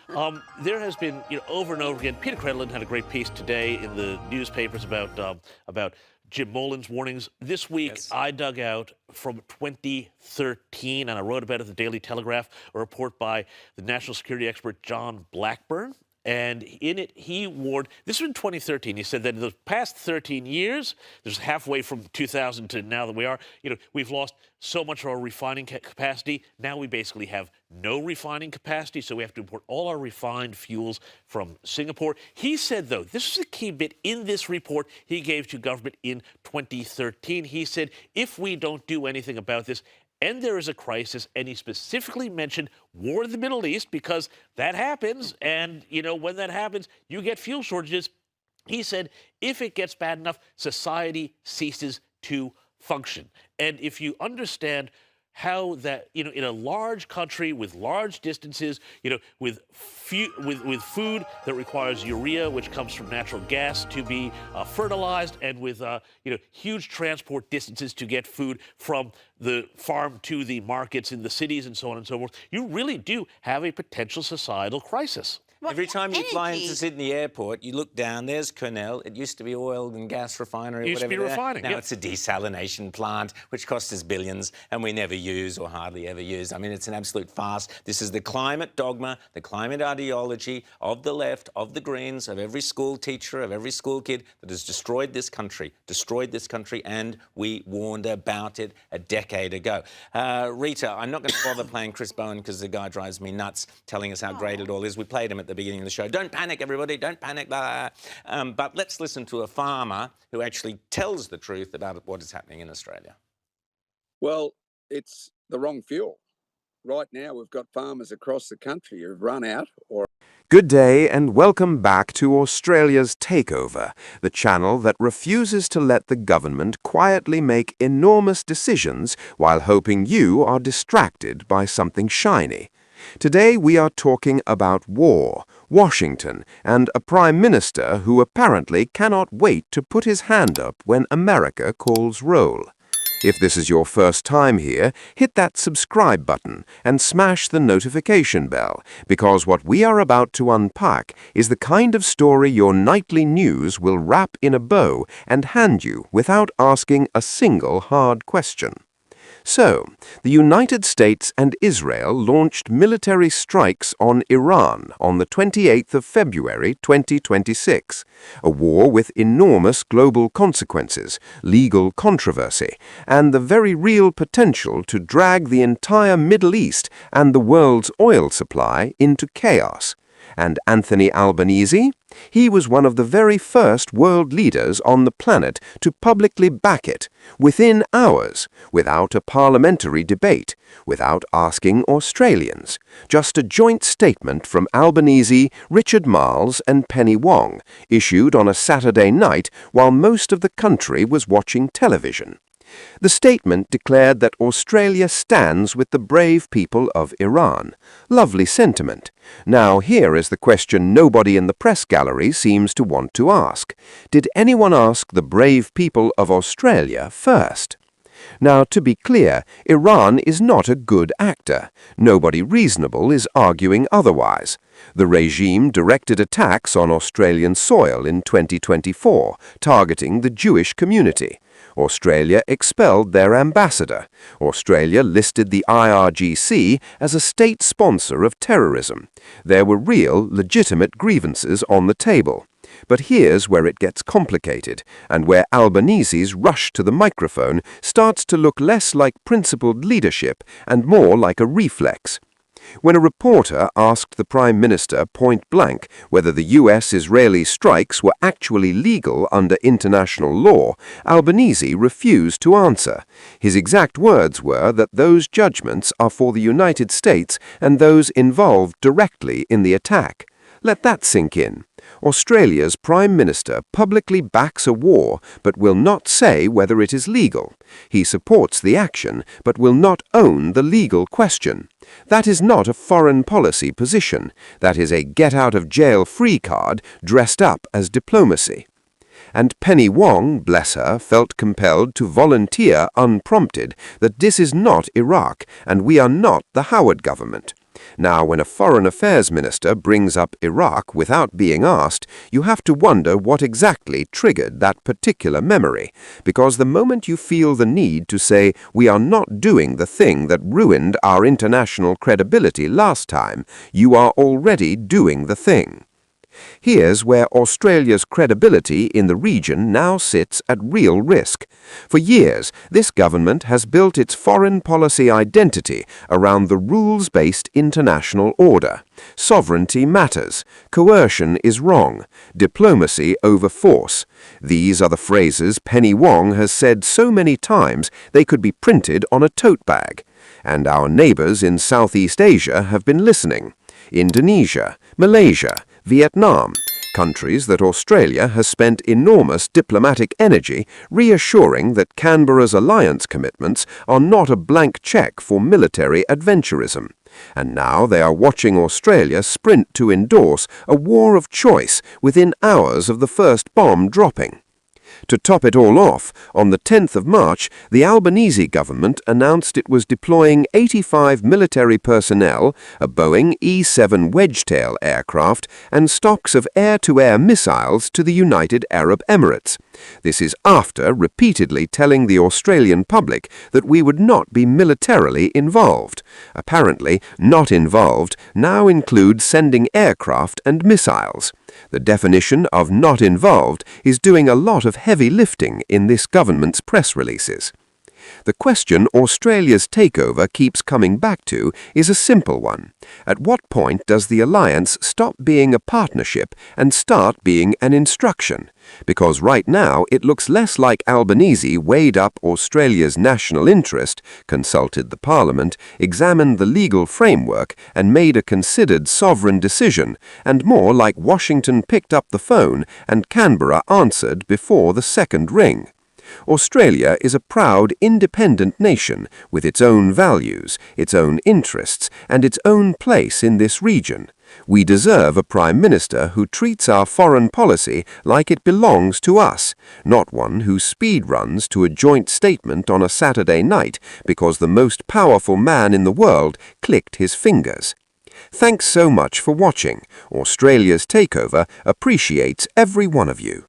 There has been, over and over again. Peter Credlin had a great piece today in the newspapers about Jim Mullen's warnings. This week, Yes. I dug out from 2013, and I wrote about it in the Daily Telegraph, a report by the national security expert John Blackburn. And in it, he warned, this was in 2013, he said that in the past 13 years, there's halfway from 2000 to now that we are, we've lost so much of our refining capacity. Now we basically have no refining capacity, so we have to import all our refined fuels from Singapore. He said, though, this is a key bit in this report he gave to government in 2013. He said, if we don't do anything about this, and there is a crisis, and he specifically mentioned war in the Middle East because that happens, and, when that happens, you get fuel shortages. He said, if it gets bad enough, society ceases to function. And if you understand how that, in a large country with large distances, with food that requires urea, which comes from natural gas to be fertilized, and with, huge transport distances to get food from the farm to the markets in the cities and so on and so forth, you really do have a potential societal crisis. Well, every time you fly into Sydney Airport, you look down, there's Cornell. It used to be oil and gas refinery. It used to be refining. Now it's a desalination plant, which costs us billions, and we never use or hardly ever use. I mean, it's an absolute farce. This is the climate dogma, the climate ideology of the left, of the Greens, of every school teacher, of every school kid that has destroyed this country, and we warned about it a decade ago. Rita, I'm not going to bother playing Chris Bowen because the guy drives me nuts telling us how great it all is. We played him at the beginning of the show. Don't panic, everybody, don't panic. But let's listen to a farmer who actually tells the truth about what is happening in Australia. Well, it's the wrong fuel. Right now, we've got farmers across the country who've run out or... Good day and welcome back to Australia's TakeOver, the channel that refuses to let the government quietly make enormous decisions while hoping you are distracted by something shiny. Today we are talking about war, Washington, and a Prime Minister who apparently cannot wait to put his hand up when America calls roll. If this is your first time here, hit that subscribe button and smash the notification bell, because what we are about to unpack is the kind of story your nightly news will wrap in a bow and hand you without asking a single hard question. So, the United States and Israel launched military strikes on Iran on the 28th of February 2026, a war with enormous global consequences, legal controversy, and the very real potential to drag the entire Middle East and the world's oil supply into chaos. And Anthony Albanese? He was one of the very first world leaders on the planet to publicly back it, within hours, without a parliamentary debate, without asking Australians. Just a joint statement from Albanese, Richard Marles and Penny Wong, issued on a Saturday night while most of the country was watching television. The statement declared that Australia stands with the brave people of Iran. Lovely sentiment. Now here is the question nobody in the press gallery seems to want to ask. Did anyone ask the brave people of Australia first? Now, to be clear, Iran is not a good actor. Nobody reasonable is arguing otherwise. The regime directed attacks on Australian soil in 2024, targeting the Jewish community. Australia expelled their ambassador. Australia listed the IRGC as a state sponsor of terrorism. There were real, legitimate grievances on the table. But here's where it gets complicated, and where Albanese's rush to the microphone starts to look less like principled leadership and more like a reflex. When a reporter asked the Prime Minister point-blank whether the US-Israeli strikes were actually legal under international law, Albanese refused to answer. His exact words were that those judgments are for the United States and those involved directly in the attack. Let that sink in. Australia's Prime Minister publicly backs a war but will not say whether it is legal. He supports the action but will not own the legal question. That is not a foreign policy position. That is a get-out-of-jail-free card dressed up as diplomacy. And Penny Wong, bless her, felt compelled to volunteer unprompted that this is not Iraq and we are not the Howard government. Now, when a foreign affairs minister brings up Iraq without being asked, you have to wonder what exactly triggered that particular memory, because the moment you feel the need to say, "We are not doing the thing that ruined our international credibility last time," you are already doing the thing. Here's where Australia's credibility in the region now sits at real risk. For years, this government has built its foreign policy identity around the rules-based international order. Sovereignty matters. Coercion is wrong. Diplomacy over force. These are the phrases Penny Wong has said so many times they could be printed on a tote bag. And our neighbours in Southeast Asia have been listening. Indonesia, Malaysia, Vietnam, countries that Australia has spent enormous diplomatic energy reassuring that Canberra's alliance commitments are not a blank cheque for military adventurism. And now they are watching Australia sprint to endorse a war of choice within hours of the first bomb dropping. To top it all off, on the 10th of March, the Albanese government announced it was deploying 85 military personnel, a Boeing E-7 Wedgetail aircraft, and stocks of air-to-air missiles to the United Arab Emirates. This is after repeatedly telling the Australian public that we would not be militarily involved. Apparently, not involved now includes sending aircraft and missiles. The definition of not involved is doing a lot of heavy lifting in this government's press releases. The question Australia's takeover keeps coming back to is a simple one. At what point does the alliance stop being a partnership and start being an instruction? Because right now it looks less like Albanese weighed up Australia's national interest, consulted the Parliament, examined the legal framework and made a considered sovereign decision, and more like Washington picked up the phone and Canberra answered before the second ring. Australia is a proud, independent nation with its own values, its own interests, and its own place in this region. We deserve a Prime Minister who treats our foreign policy like it belongs to us, not one who speed runs to a joint statement on a Saturday night because the most powerful man in the world clicked his fingers. Thanks so much for watching. Australia's Takeover appreciates every one of you.